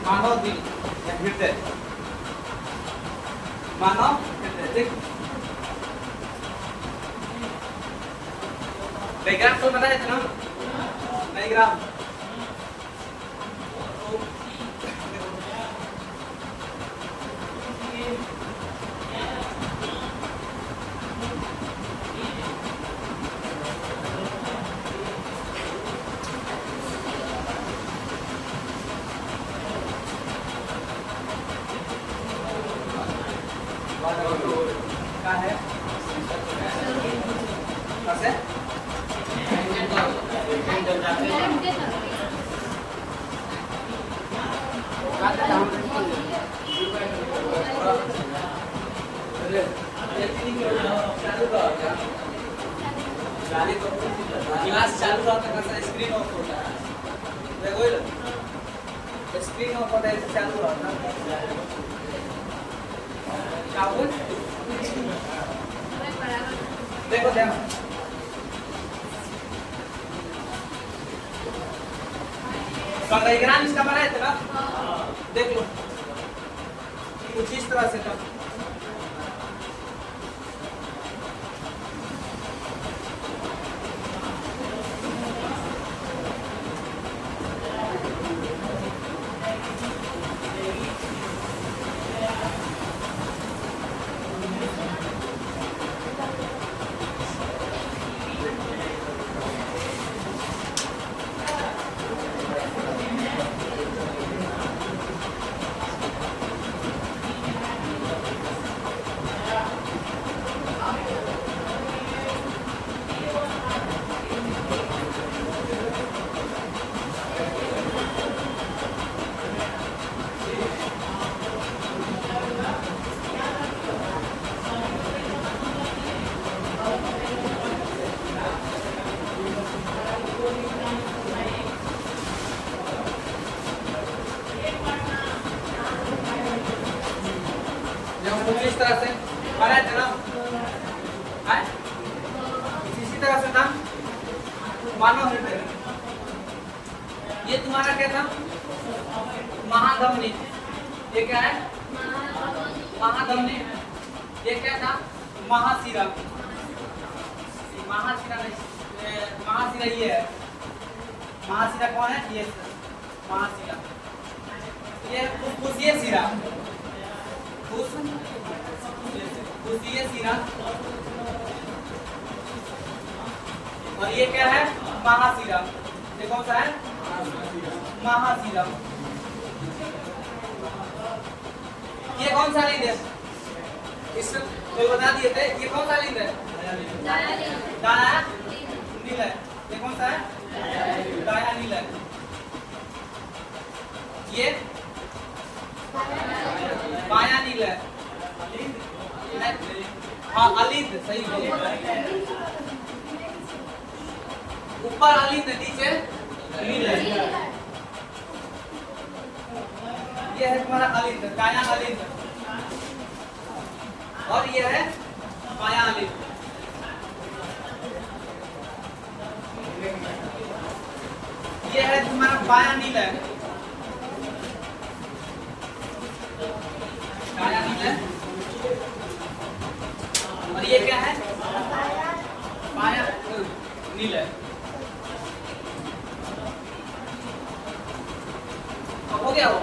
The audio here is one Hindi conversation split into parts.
मानव दिल हृदय मानव हृदय देख डायग्राम तो बताया था ना डायग्राम क्या है कैसे क्लास चालू रहता कैसा स्क्रीन ऑफ होता है देखो स्क्रीन ऑफ होता है चालू रहता क्या बोल देखो देखो डायग्राम इसका बनाया था ना देख लो कुछ इस तरह से था इस तरह से बनाया था ना इसी तरह से था मानव हृदय ये तुम्हारा क्या था महाधमनी ये क्या है महाधमनी ये क्या था महाशिरा महाशिरा नहीं महाशिरा ये है महाशिरा कौन है ये महाशिरा ये फुफ्फुसीय शिरा फुफ्फुसीय शिरा और ये क्या है महाशिरा ये कौन सा है महाशिरा ये कौन सा लिंग है इस तो बता दिए थे ये कौन सा लिंग है दाया नील है ये कौन सा है दाया नील है ये बाया नील है हाँ अलिंद सही ऊपर अलिंद नीचे नील है ये है तुम्हारा अलिंद दाया अलिंद और ये है बाया अलिंद ये है तुम्हारा बाया नील है बाया नील है और ये क्या है बाया नील है हो गया वो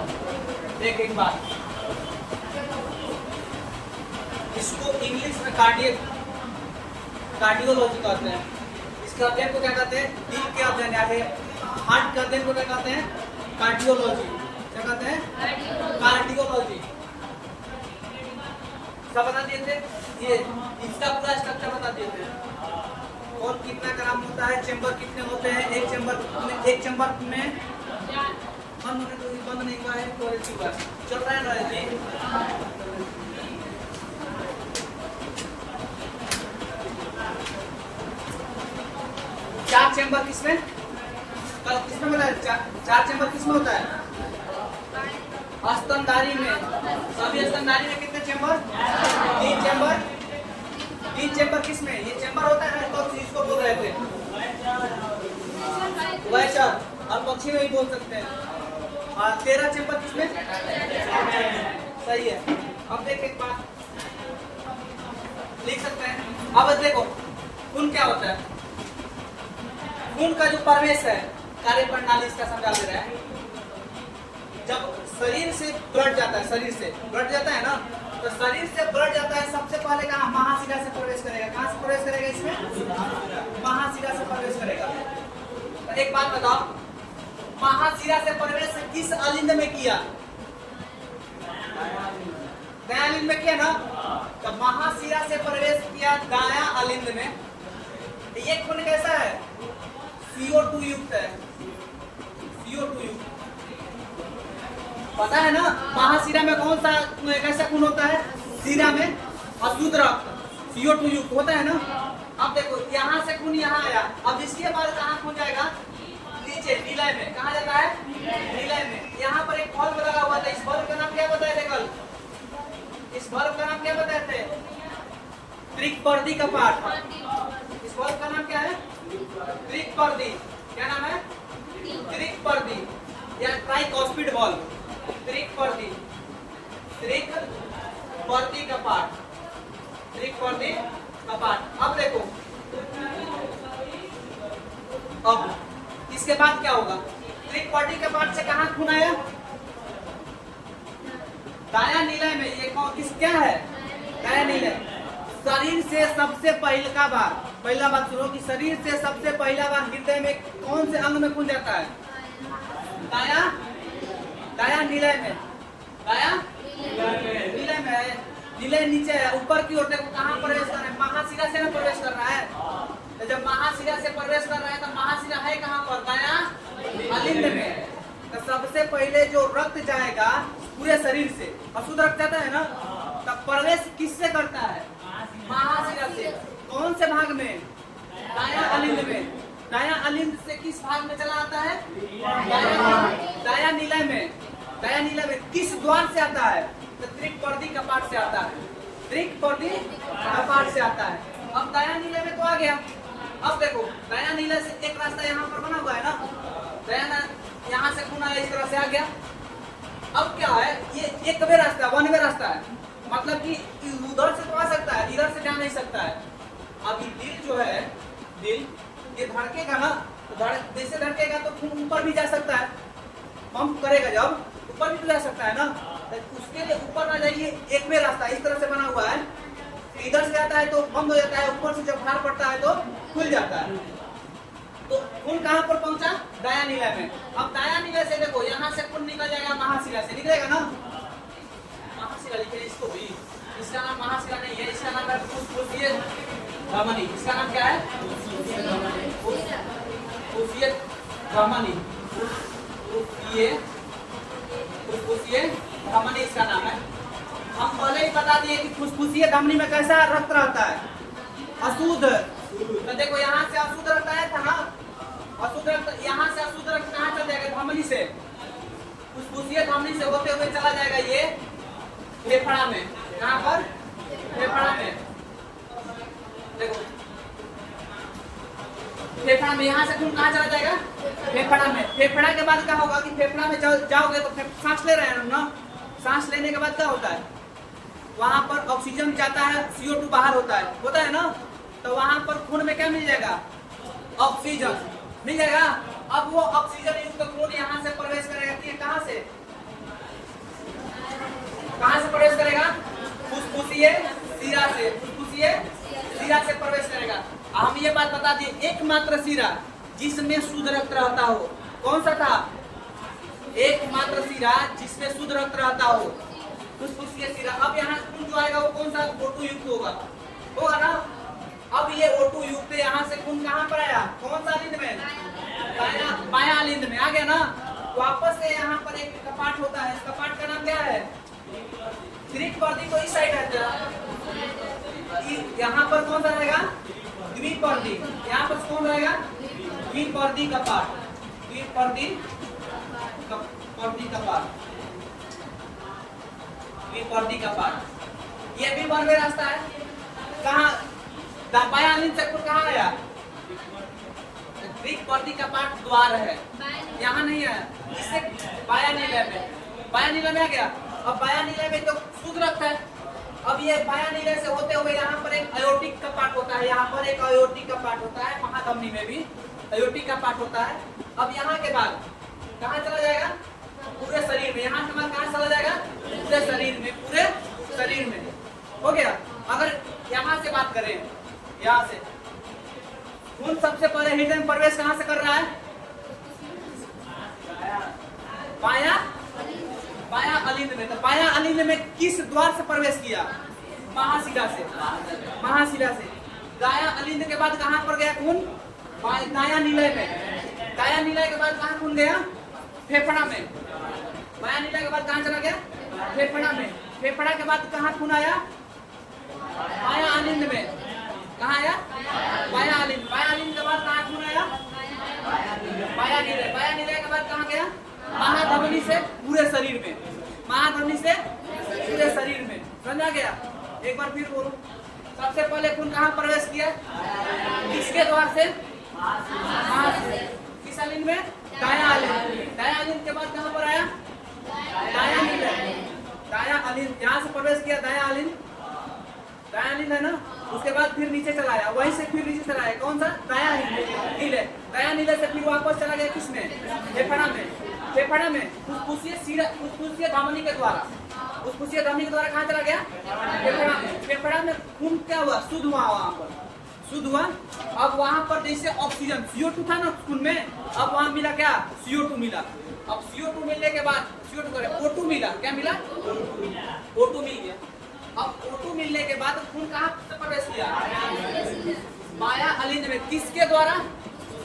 देख एक बात इसको इंग्लिश में कार्डियोलॉजी कहते हैं इसके अध्ययन को क्या कहते हैं दिल के अध्ययन या हार्ट के अध्ययन को क्या कहते हैं कार्डियोलॉजी क्या कहते हैं कार्डियोलॉजी सब बता दिए थे ये इसका पूरा स्ट्रक्चर बता दिए थे और कितना ग्राम होता है चेंबर कितने होते हैं एक चेंबर में बंद नहीं हुआ है तो चल रहा है ना जी चार चेंबर किसमें, कल किसमें बताया, चार चेंबर किसमें होता है, स्तनधारी में। सभी स्तनधारी में कितने चेंबर, 3 चेंबर। 3 चेंबर किसमें, ये चेंबर होता है ना, तो इसको बोल रहे थे वैसा, और पक्षी में ही बोल सकते हैं। और 13 चेंबर किसमें, सही है। अब देख एक बात लिख सकते हैं। अब देखो खून क्या होता है, खून का जो प्रवेश है, कार्य प्रणाली इसका समझा दे रहा है। जब शरीर से ब्लड जाता है, शरीर से ब्लड जाता है ना, तो शरीर से ब्लड जाता है, सबसे पहले कहाँ, महाशिरा से प्रवेश करेगा। कहाँ से प्रवेश करेगा, इसमें महाशिरा से प्रवेश करेगा। तो एक बात बताओ, महाशिरा से प्रवेश किस अलिंद में किया, दायां अलिंद में किया ना। तो महाशिरा से प्रवेश किया दायां अलिंद में। ये खून कैसा है, CO2 युक्त है, CO2 युक्त। पता है ना महाशिरा में कौन सा कैसा खून होता है, शिरा में अशुद्ध रक्त CO2 युक्त होता है ना। अब देखो यहाँ से खून यहाँ आया, अब इसके बाद कहाँ खून जाएगा, नीचे नीलय में। कहाँ जाता है, नीलय में। यहाँ पर एक बल्ब लगा हुआ था, इस बल्ब का नाम क्या बताए थे कल, इस बल्ब का नाम क्या बताए थे, त्रिपर्दी कपाट। इस बल्ब का नाम क्या है, त्रिपर्दी। क्या नाम है, त्रिपर्दी या ट्राइकॉस्पिड बल्ब, त्रिपर्दी, त्रिपर्दी कपाट, त्रिपर्दी कपाट। अब देखो, अब इसके बाद क्या होगा, त्रिपर्दी कपाट से कहाँ खून आया, दायां नीलय में। ये कौन किस क्या है, दायां नीलय। शरीर से सबसे पहला बार, पहला बात सुनो कि शरीर से सबसे पहला बार हृदय में कौन से अंग में खून जाता है, दायां, दायां नीलय में, दायां नीलय में है। नीलय नीचे है, ऊपर की ओर देखो कहाँ प्रवेश कर रहा है, महाशिरा से ना प्रवेश कर रहा है। तो जब महाशिरा से प्रवेश कर रहा है तो महाशिरा है कहाँ पर, दायां अलिंद में। तो सबसे पहले जो रक्त जाएगा पूरे शरीर से, अशुद्ध रक्त जाता है ना, तब प्रवेश किससे करता है, महाशिरा से। कौन से भाग में, दायां अलिंद में। दायां अलिंद से किस भाग में चला आता है, दायां नीलय में। दायां नीलय में किस द्वार से आता है, तो त्रिपर्दी कपाट से आता है, त्रिपर्दी कपाट से आता है। अब दायां नीलय में तो आ गया। अब देखो दायां नीलय से एक रास्ता यहाँ पर बना हुआ है ना, दायां यहाँ से खून आया, इस तरह से आ गया। अब क्या है, ये एक वे रास्ता, वन वे रास्ता है, मतलब कि उधर से तो आ सकता है, इधर से जा नहीं सकता है। अभी दिल जो है, दिल ये धड़केगा ना, तो जैसे धड़केगा तो खून ऊपर भी जा सकता है, पंप करेगा जब ऊपर भी तो जा सकता है ना। तो उसके लिए ऊपर ना जाइए, एक वे रास्ता इस तरह से बना हुआ है, इधर से जाता है तो बंद हो जाता है, ऊपर से जब भार पड़ता है तो खुल जाता है। तो खून कहाँ पर पहुंचा, दायां नीलय में। अब दायां नीलय से देखो यहाँ से खून निकल जाएगा, महाशिरा से निकलेगा ना, महाशिरा लिखे इसको भी, इसका नाम महाशिरा नहीं है, इसका नाम है फुफ्फुसीय धमनी। इसका नाम क्या है, फुफ्फुसीय धमनी, फुफ्फुसीय धमनी इसका नाम है। हम पहले ही बता दिए कि फुफ्फुसीय धमनी में कैसा रक्त रहता है, अशुद्ध। तो देखो यहाँ से अशुद्ध रक्त आया था ना, अशुद्ध रक्त, यहाँ से अशुद्ध रक्त कहाँ चल जाएगा, धमनी से, फुफ्फुसीय धमनी से होते हुए चला जाएगा ये फेफड़ा में। कहाँ पर, फेफड़ा में। देखो फेफड़ा में, यहाँ से खून कहाँ चला जाएगा, फेफड़ा में। फेफड़ा के बाद क्या होगा कि फेफड़ा में जाओगे तो सांस ले रहे हैं ना, सांस लेने के बाद क्या होता है, वहां पर ऑक्सीजन जाता है, CO2 बाहर होता है ना। तो वहां पर खून में क्या मिल जाएगा, ऑक्सीजन मिल जाएगा। अब वो ऑक्सीजन युक्त खून यहाँ से प्रवेश करेगा कि कहाँ से, कहाँ से प्रवेश करेगा, फुफ्फुसीय शिरा से, फुफ्फुसीय शिरा से प्रवेश करेगा। हम ये बात बता दिए, एकमात्र शिरा जिसमें शुद्ध रक्त रहता हो, कौन सा था, एकमात्र शिरा जिसमें शुद्ध रक्त रहता हो, फुफ्फुसीय शिरा। अब यहाँ खून जो आएगा वो कौन सा, O2 युक्त होगा ना। अब ये O2 युक्त यहाँ से खून कहाँ पर आया, कौन सा अलिंद में, बायां अलिंद में आ गया ना। वापस से यहाँ पर एक कपाट होता है, इस कपाट का नाम क्या है, त्रिपर्दी। तो इस साइड रहता है, यहाँ पर कौन सा रहेगा, द्विपर्दी। यहाँ पर कौन रहेगा, द्विपर्दी कपाट, द्विपर्दी कपाट, द्विपर्दी कपाट। ये भी वन वे रास्ता है। कहाँ बायां अलिंद चक्र कहाँ आया? द्विपर्दी कपाट द्वार है, यहाँ नहीं है। इससे बायां नीले में, बायां नीले में आ गया। अब बायां नीले में तो शूद्रक है। अब ये बायां नीले से होते हुए यहाँ पर एक अयोटिक कपाट होता है, यहाँ पर एक अयोटिक कपाट होता है, महाधमनी में भी अयोटिक कपाट होता है। अब यहाँ के बाद कहाँ चला जाएगा? पूरे शरीर में। यहाँ के बाद कहाँ चला जाएगा? पूरे शरीर में, पूरे शरीर में। हो गया। अगर यहाँ से बात करें, यहाँ से खून सबसे पहले हृदय में प्रवेश कहाँ से कर रहा है? बायां बायां अलिंद में। तो बायां अलिंद में किस द्वार से प्रवेश किया? महाशिरा से, महाशिरा से। दायां अलिंद के बाद कहाँ पर गया खून? दायां निलय में। दायां निलय के बाद कहाँ खून गया? फेफड़ा में। बायां निलय के बाद कहाँ चला गया? फेफड़ा में। फेफड़ा के बाद कहाँ खून आया? बायां अलिंद में। कहाँ आया? बायां अलिंद। बायां अलिंद के बाद कहाँ खून आया? बायां निलय। बायां निलय के बाद कहाँ गया? महाधमनी से पूरे शरीर में, महाधमनी से पूरे शरीर में। समझा गया? एक बार फिर बोलो। सबसे पहले खून कहाँ प्रवेश किया? किसके द्वार से? किस अलिंद में? दायां अलिंद। दायां अलिंद के बाद कहाँ पर आया? दायां नीले। दायां अलिंद, यहाँ से प्रवेश किया दायां अलिंद, दायां अलिंद है ना। उसके बाद फिर नीचे चला आया, वहीं से फिर नीचे चला आया। कौन सा? दायां नीले। दायां नीले से फिर वापस चला गया किसमें? फेफड़ा में। फेफड़ा में फुसफुसीय धमनी के द्वारा, फुसफुसीय धमनी के द्वारा कहाँ चला गया? फेफड़ा में। फेफड़ा में खून क्या हुआ? शुद्ध हुआ, वहाँ पर शुद्ध हुआ। अब वहाँ पर जैसे ऑक्सीजन CO2 था ना खून में, अब वहाँ मिला क्या? CO2 मिला। अब CO2 मिलने के बाद CO2 करे O2 मिला। क्या मिला? O2 मिल गया। अब O2 मिलने के बाद खून कहाँ से प्रवेश किया? बायां अलिंद में। किसके द्वारा?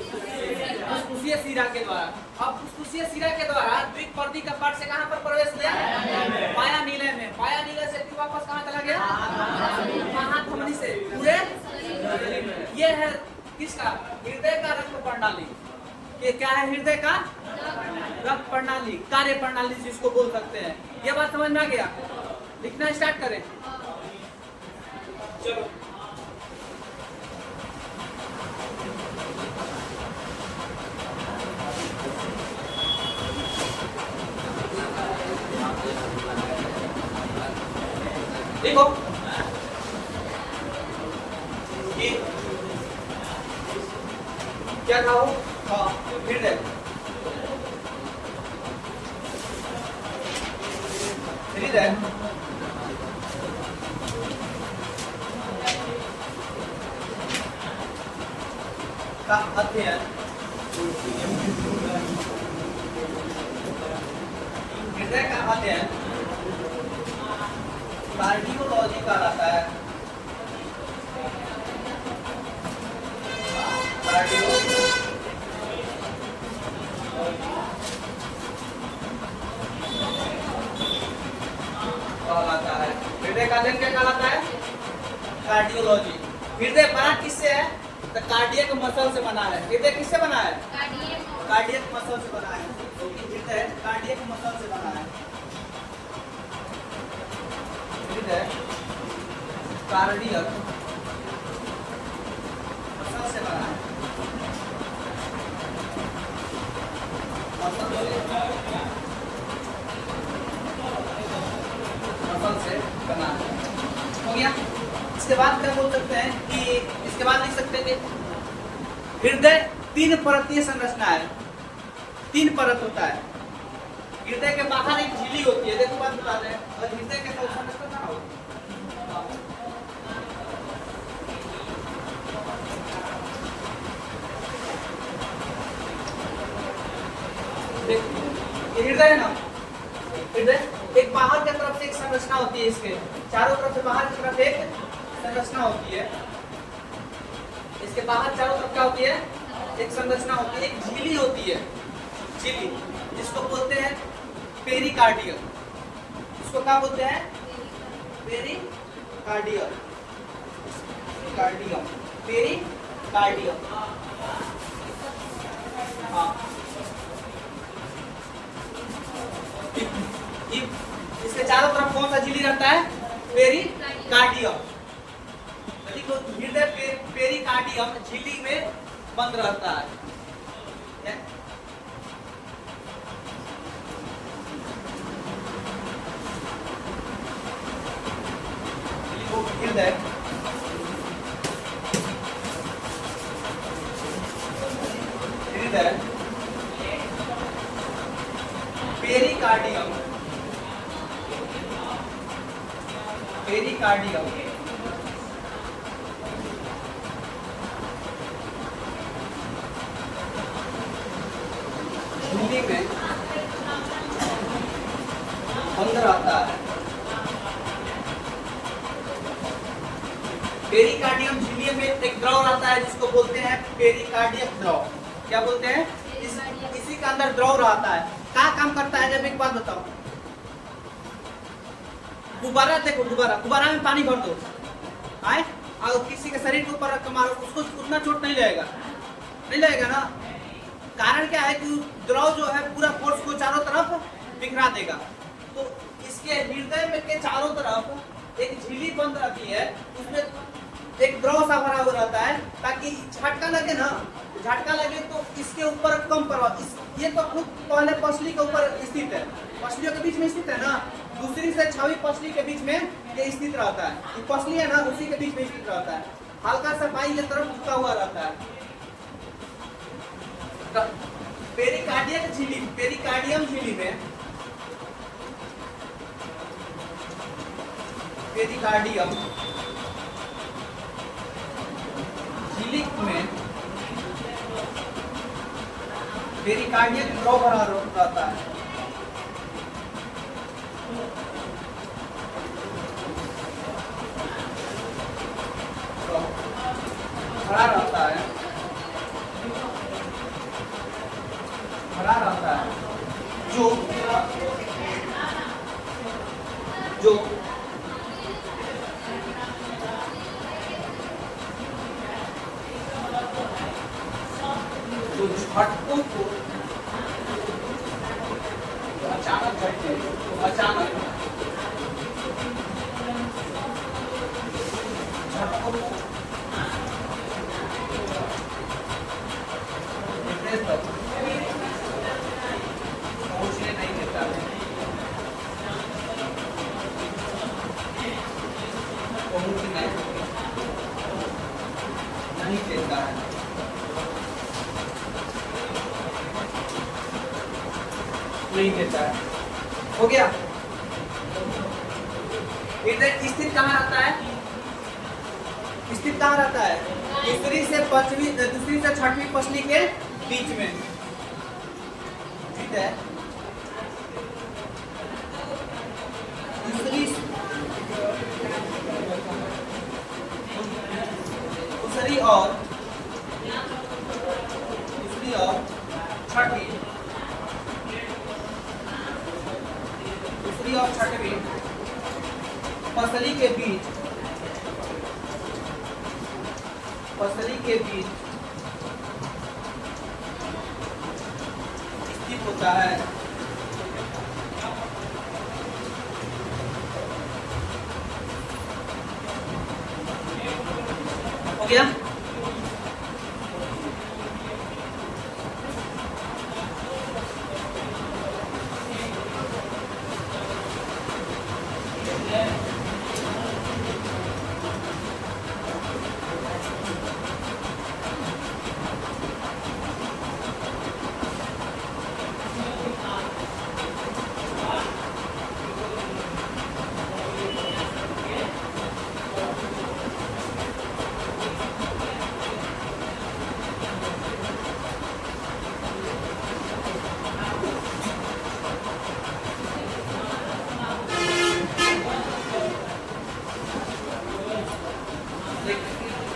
फुसफुसीय शिरा के द्वारा। अब फुसफुसीय शिरा के द्वारा द्विपर्दी कपाट से कहाँ पर प्रवेश किया? बायां नीले में। बायां नीले से फिर वापस कहाँ चला गया? महाधमनी से पूरे। ये है किसका? हृदय का रक्त प्रणाली। ये क्या है? हृदय का रक्त प्रणाली, कार्य प्रणाली जिसको बोल सकते हैं। ये बात समझ में आ गया? लिखना स्टार्ट करें। चलो देखो, ये क्या था? वो हाँ, हृदय। हृदय का अध्ययन, हृदय का अध्ययन कार्डियोलॉजी कहलाता है। कार्डियोलॉजी कहलाता है। हृदय का अध्ययन क्या कहलाता है? कार्डियोलॉजी। हृदय बना किससे है? तो कार्डियक मसल से बना है। हृदय किससे बना है? कार्डियक मसल से बना है। हृदय कार्डियक मसल से बना है। हृदय कार्डियक मसल से बना है। मसल से बना है। हो गया। इसके बाद क्या बोल सकते हैं कि इसके बाद लिख सकते हैं कि हृदय 3 परतीय संरचना है। 3 परत होता है। हृदय के बाहर एक झिल्ली होती है। देखो बात बता रहे हैं। और हृदय के संरचना कहाँ होती है? हृदय है ना, हृदय एक बाहर की तरफ से एक संरचना होती है। इसके चारों तरफ से बाहर की तरफ एक संरचना होती है। इसके बाहर चारों तरफ क्या होती है? एक संरचना होती है, एक झिल्ली होती है। झिल्ली जिसको बोलते हैं पेरिकार्डियम। इसको क्या बोलते हैं? पेरिकार्डियम। Cardium, pericardium. हाँ, इसके चारों तरफ कौन सा झिल्ली रहता है? पेरिकार्डियम। देखो हृदय पेरिकार्डियम झिल्ली में बंद रहता है। हृदय पेरिकार्डियम झिल्ली में बंद रहता है। पेरिकार्डियम झिल्ली में एक द्रव रहता है जिसको बोलते हैं पेरिकार्डियक द्रव। क्या बोलते हैं? इसी के अंदर द्रव रहता है। क्या काम करता है? जब एक बात बताओ, गुब्बारा देखो, गुब्बारा में पानी भर दो, आए और किसी के शरीर के ऊपर रख मारो, उसको उतना चोट नहीं लगेगा ना। कारण क्या है कि द्रव जो है पूरा फोर्स को चारों तरफ बिखरा देगा। तो इसके हृदय में के चारों तरफ एक झिल्ली बंद रहती है, उसमें एक द्रव सा भरा हुआ रहता है, ताकि झटका लगे ना, झटका लगे तो इसके ऊपर कम प्रभाव। ये तो खुद पहले पसली के ऊपर स्थित है, पसलियों के बीच में स्थित है ना, दूसरी से छवि पसली के बीच में ये स्थित रहता है। ये पसली है ना, उसी के बीच में स्थित रहता है, हल्का सा बाई की तरफ झुका हुआ रहता है। पेरिकार्डियम झिल्ली में पेरिकार्डियम झिल्ली में पेरिकार्डियम द्रव भरा रहता है। भरा रहता है जो झटकों को अचानक झटके झटकों को पहुंचने नहीं देता है, पहुंचने नहीं देता है। नहीं देता है। हो गया। हृदय स्थित कहाँ रहता है? स्थित कहाँ रहता है? दूसरी से छठवीं पसली के बीच में, ठीक है। दूसरी और छठवीं, दूसरी और छठवीं पसली के बीच स्थित होता है। हो गया।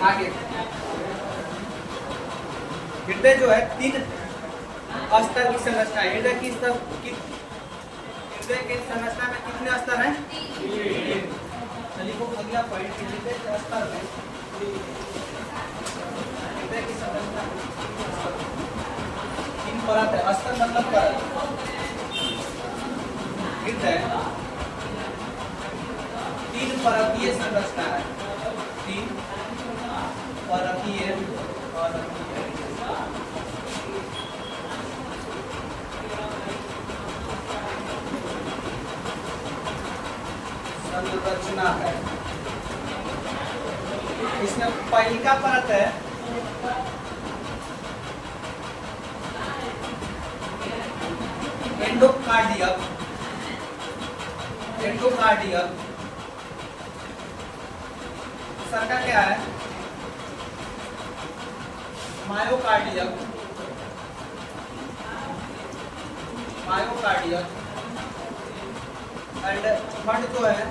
आगे हृदय जो है 3 स्तर की संरचना है। हृदय की संरचना में कितने स्तर हैं? चलिए वो अगला पॉइंट, हृदय के स्तर में हृदय की संरचना परत है, अस्तर मतलब परत। है 3 परतीय संरचना है, 3 परतीय संरचना है। इसमें पहली का परत है एंडोकार्डियम, एंडोकार्डियम। दूसरा का क्या है मायोकार्डियम, मायोकार्डियम। एंड थर्ड जो है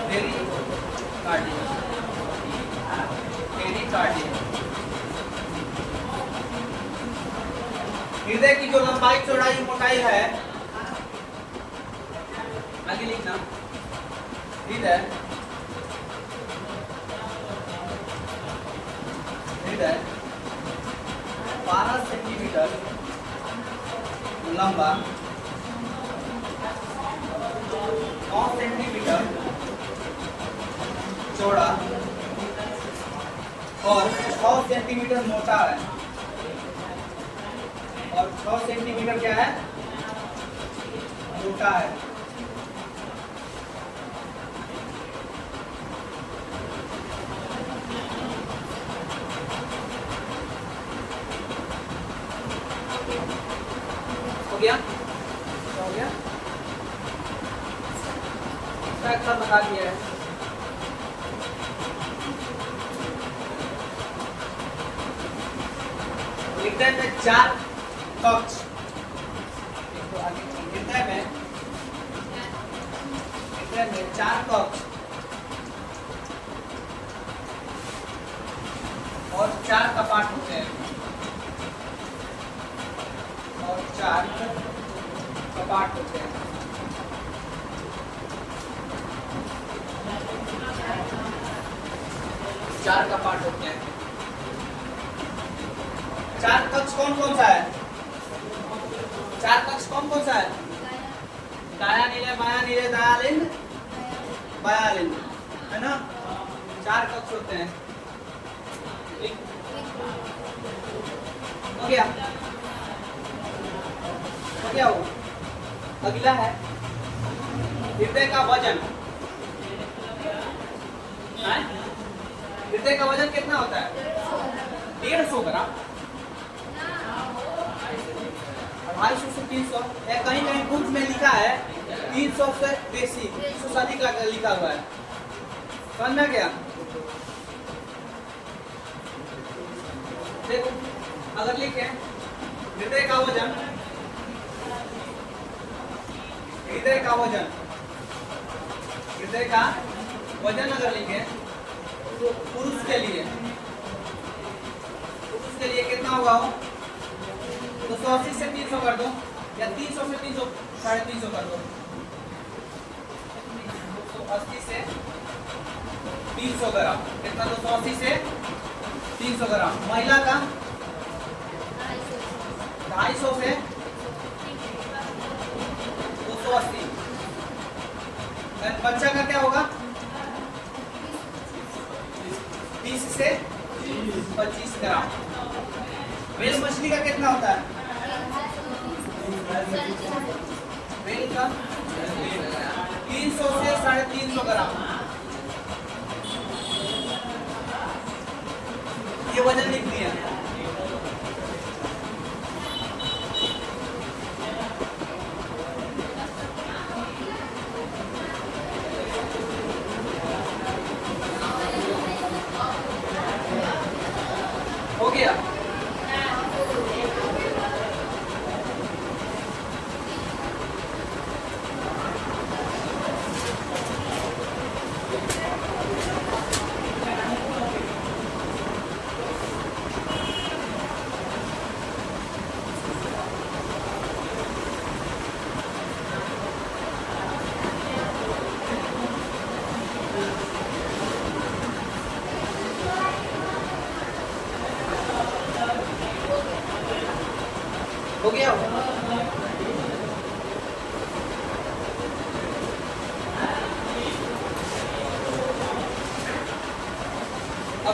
पेरिकार्डियम, पेरिकार्डियम। हृदय की जो लंबाई चौड़ाई मोटाई है, आगे लिखना, हृदय हृदय 12 सेंटीमीटर लंबा, 9 सेंटीमीटर चौड़ा और 6 सेंटीमीटर मोटा है। और 6 सेंटीमीटर क्या है मोटा है। हो गया, हो गया, अक्सर बता दिया है। हृदय में 4 कक्ष, हृदय में 4 कक्ष और 4 कपाट होते हैं, और 4 कपाट होते हैं। चार कपाट होते हैं। 4 कक्ष कौन कौन सा है? 4 कक्ष कौन कौन सा है? दाया नीले, बाया नीले, दाया लिंग, बाया लिंग, है ना? 4 कक्ष होते हैं। हो गया, हो गया वो। अगला है हृदय का वजन। हृदय का वजन कितना होता है? 150 ग्राम, 250 से 300। कहीं कहीं बुक में लिखा है 300 से बेसी, 300 से अधिक लिखा हुआ है। समझ में गया? देखो अगर लिखे हृदय का वजन, हृदय का वजन, हृदय का वजन अगर लिखे तो पुरुष के लिए कितना होगा वो? तो 180 से 300 कर दो, या 300 से 300, 350 कर दो। 280 से 300 ग्राम, कितना? 280 से 300 ग्राम। महिला का 250 से 280। बच्चा का क्या होगा? 30 से 25 ग्राम। व्हेल मछली का कितना होता है? व्हेल का 300 से 350 ग्राम। ये वजन लिख दिया। हो गया।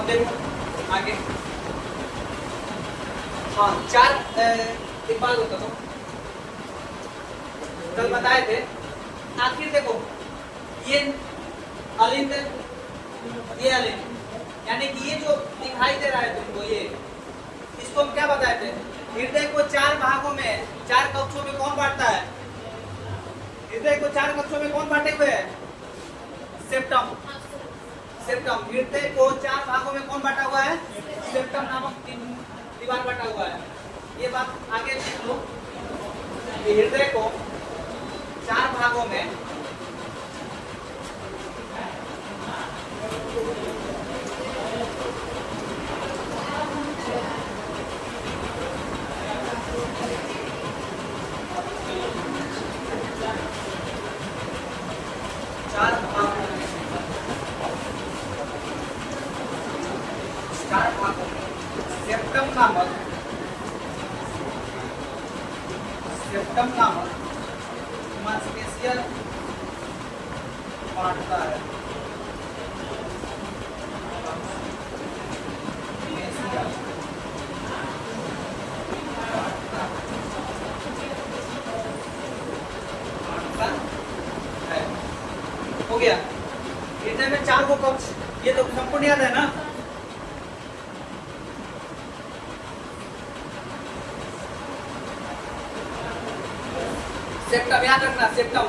अब देखो आगे। हाँ एक बात होता तो कल बताए थे, आखिर देखो ये अलिंद, ये अलिंद, यानी कि ये जो दिखाई दे रहा है तुमको, ये इसको हम क्या बताए थे? हृदय को 4 भागों में, 4 कक्षों में कौन बांटता है? हृदय को 4 कक्षों में कौन बांटे हुए है? सेप्टम। सेप्टम हृदय को 4 भागों में कौन बांटा हुआ है? सेप्टम नामक दीवार बांटा हुआ है। ये बात आगे देख लो, हृदय को 4 भागों में सेप्टम नामक मांसपेशियां बांटता है। हो गया। हृदय में 4 को कक्ष, ये तो संपूर्ण याद है ना? सेप्टम याद रखना, सेप्टम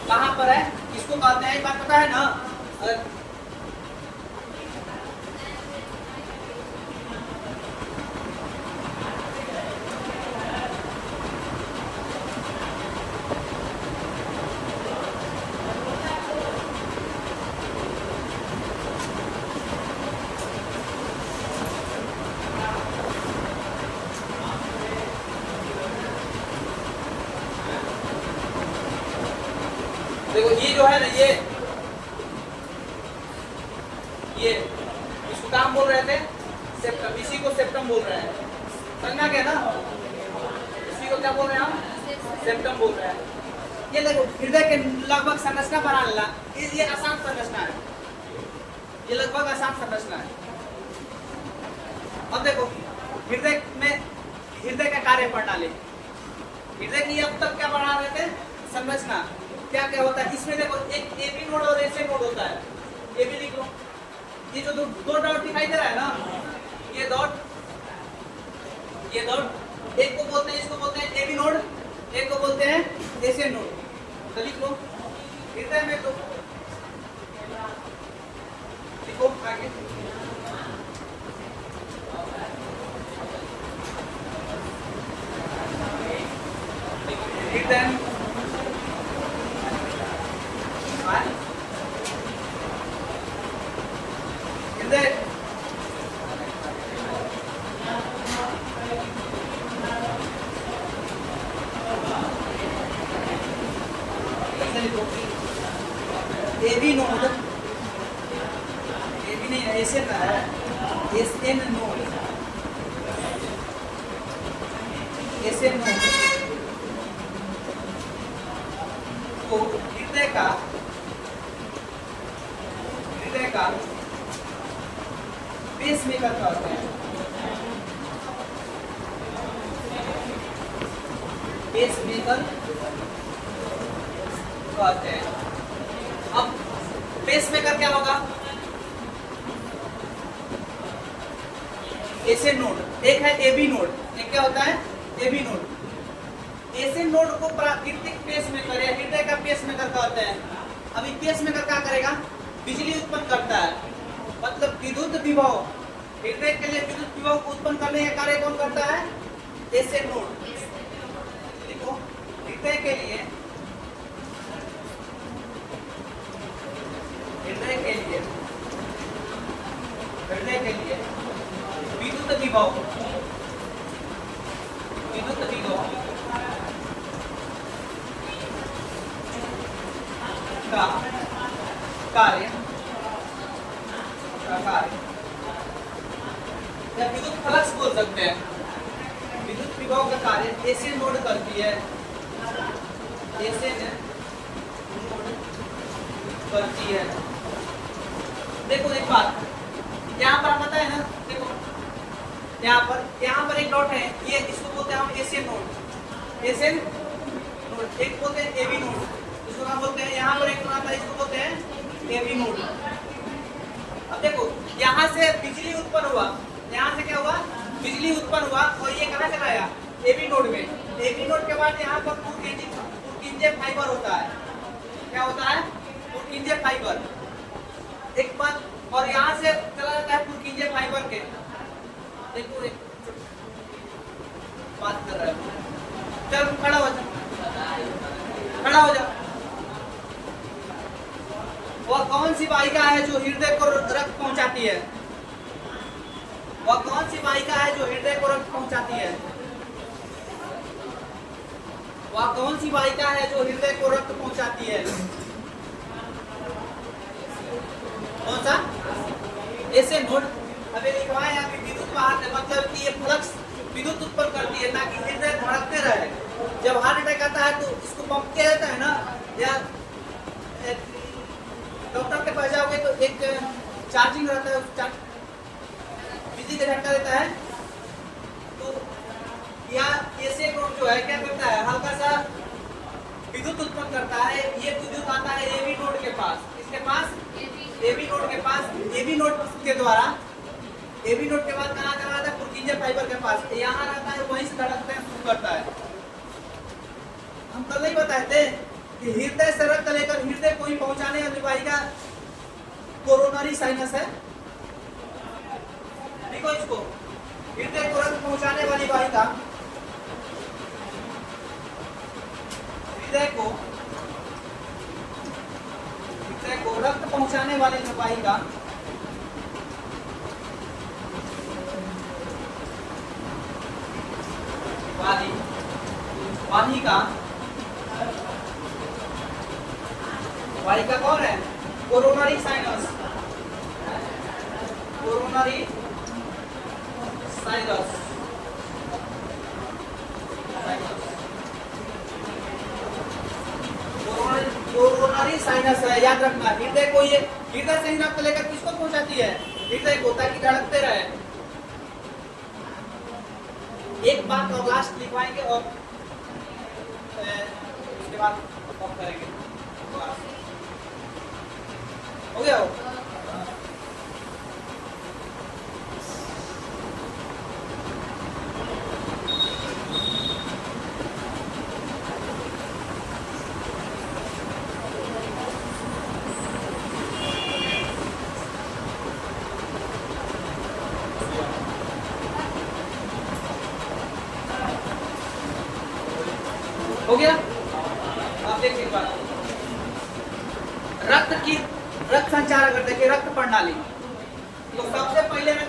कहाँ पर है, किसको कहते हैं, ये बात पता है ना? देखो ये जो है ना, ये इसको काम बोल रहे थे सेप्टम, इसी को सेप्टम बोल रहे हैं, समझना क्या ना? इसी को क्या बोल रहे हैं हम? सेप्टम बोल रहे हैं। ये देखो हृदय के लगभग संरचना बना लेना, ये आसान संरचना है, ये लगभग आसान संरचना है। अब देखो हृदय में, हृदय का कार्य प्रणाली, हृदय की अब तक क्या बना रहे थे? संरचना। क्या क्या होता है इसमें? देखो एक एबी नोड और एसए नोड होता है, एबी लिख लो। ये जो दो डॉट दिखाई दे रहा है ना, ये डॉट, ये डॉट, एक को बोलते हैं, इसको बोलते हैं एबी नोड, एक को बोलते हैं एसए नोड। तो लिख लो हृदय में, तो लिखो आगे। हृदय एबी नोड, एबी नहीं एसएन है, एसएन नोड, एसएन नोड को हृदय का पेस मेकर कहते हैं, पेस मेकर कहते हैं। अब पेस मेकर क्या होगा? एसए नोड, एक है एबी नोड, एक क्या होता है? AB node. एसए नोड को प्राकृतिक पेस मेकर या हृदय का पेस मेकर कहते हैं। अभी पेस मेकर क्या करेगा? बिजली उत्पन्न करता है, मतलब विद्युत विभव, हृदय के लिए विद्युत विभव को उत्पन्न करने का कार्य कौन करता है? SA node. देखो हृदय के लिए, हृदय के लिए विद्युत विभव, विद्युत विभव का कार्य या विद्युत फ्लक्स बोल सकते हैं। विद्युत विभव का कार्य एसए नोड करती है, एसए नोड करती है। देखो एक बात, यहाँ पर आप पता है ना, देखो यहाँ पर एक डॉट है, ये इसको बोलते हैं हम एशियन नोड, एशियन नोड, एक बोलते हैं एबी नोड, इसको क्या बोलते हैं, यहाँ पर एक आता है इसको बोलते हैं एबी नोड। अब देखो यहाँ से बिजली उत्पन्न हुआ, यहाँ से क्या हुआ, बिजली उत्पन्न हुआ और ये कहाँ चला गया, एबी नोड में। एबी नोड के बाद यहाँ पर पुरकिंजे फाइबर होता है, क्या होता है, पुरकिंजे फाइबर एक बात, और यहाँ से चला जाता है पुरकिंजे फाइबर के, देखो एक बात कर रहा है, चल खड़ा हो जा, खड़ा हो जा। वह कौन सी वाहिका है जो हृदय को रक्त पहुंचाती है, वह कौन सी वाहिका है जो हृदय को रक्त पहुंचाती है, वह कौन सी वाहिका है जो हृदय को रक्त पहुंचाती है, कौन सा, ऐसे नोड। अभी लिखवाए यहाँ पे विद्युत वाहक है, मतलब कि ये फ्लक्स विद्युत उत्पन्न करती है ताकि हृदय धड़कते रहे। जब हार्ट अटैक आता है तो इसको पंप किया जाता है ना, या डॉक्टर के पास जाओगे तो एक चार्जिंग रहता है, बिजली का झटका देता है, तो या ऐसे नोड जो है क्या करता है, हल्का सा विद्युत उत्पन्न करता है। ये विद्युत आता है एबी नोड के पास, इसके पास एबी नोड के पास, एबी नोड के द्वारा, एबी नोड के बाद कहाँ चला जाता है, पुरकिंजे फाइबर के पास, यहाँ रहता है, वहीं से धड़कते शुरू करता है। हम कल नहीं बताए थे कि हृदय से रक्त लेकर हृदय को ही पहुंचाने वाली वाहिका कोरोनरी साइनस है, देखो इसको, हृदय को रक्त पहुंचाने वाली वाहिका, हृदय को रक्त पहुंचाने वाली वाहिका वाहिका कौन है, coronary sinus, coronary sinus, coronary sinus है, याद रखना। हृदय को ये हृदय से ही रक्त लेकर किसको पहुंचाती है, हृदय को, ताकि धड़कते रहे। एक बात और लास्ट लिखवाएंगे और उसके बाद ऑफ करेंगे, हो गया हो। हो गया, आप देखिए एक बात, रक्त संचार अगर देखें, रक्त प्रणाली, तो सबसे पहले मैं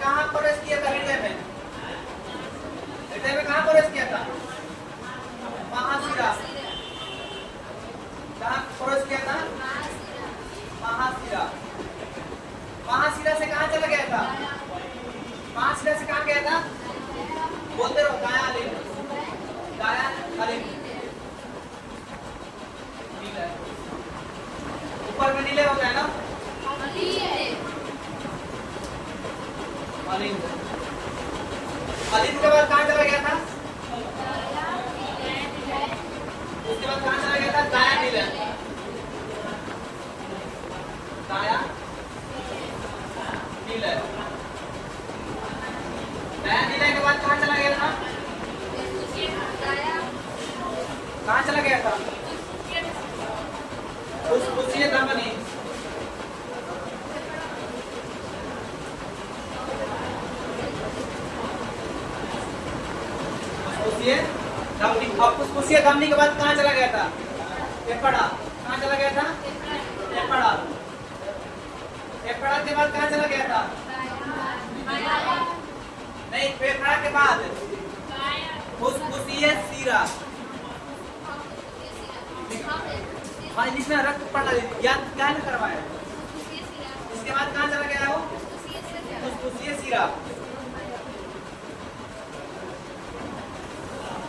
कहाँ प्रवेश किया था, हृदय में, हृदय में कहाँ प्रवेश किया था, महाशिरा, कहाँ प्रवेश किया था, महाशिरा, महाशिरा से कहाँ चला गया था, महाशिरा से कहाँ गया था, बोलते रहो, दायां लिंग, दायां लिंग, ऊपर में नीले होता है ना, अलिंद, अलिंद के बाद कहाँ चला गया था, उसके बाद कहाँ चला गया था, दायां नीले, दायां नीले, दायां नीले के बाद कहाँ चला गया था, कहाँ चला गया था, फुसफुसिया धमनी, फुसफुसिया धमनी के बाद कहाँ चला गया था, फेफड़ा, कहाँ चला गया था, फेफड़ा, फेफड़ा के बाद कहाँ चला गया था, नहीं, फेफड़ा के बाद फुसफुसिया सीरा, हाँ, जिसमें रक्त प्रणाली, याद क्या ना करवाया, इसके बाद कहाँ चला गया वो, फुसफुसिया सीरा,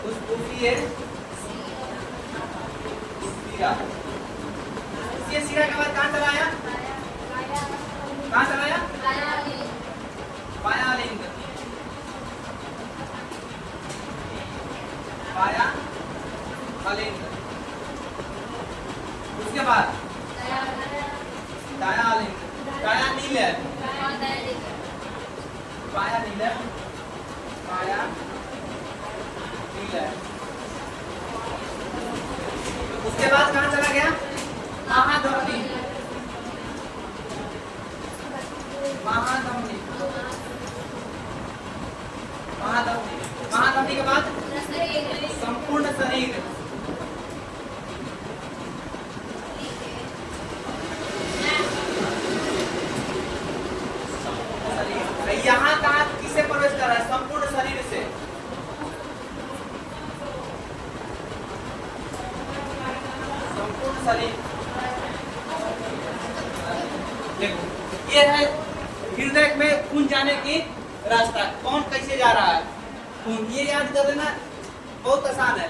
फुसफुसिया सीरा, फुसफुसिया सीरा के बाद कहाँ चलाया, कहाँ चलाया, अलिंद। उसके बाद दाया अलिंद, दाया नील है, बाया नील है, बाया नील है। उसके बाद कहाँ चला गया? महाधमनी, महाधमनी, महाधमनी, महाधमनी के बाद संपूर्ण शरीर, यहाँ कहाँ किसे प्रवेश कर रहा है? संपूर्ण शरीर से। संपूर्ण शरीर, देखो ये है हृदय में खून जाने की रास्ता। कौन कैसे जा रहा है? खून, ये याद कर लेना, बहुत आसान है।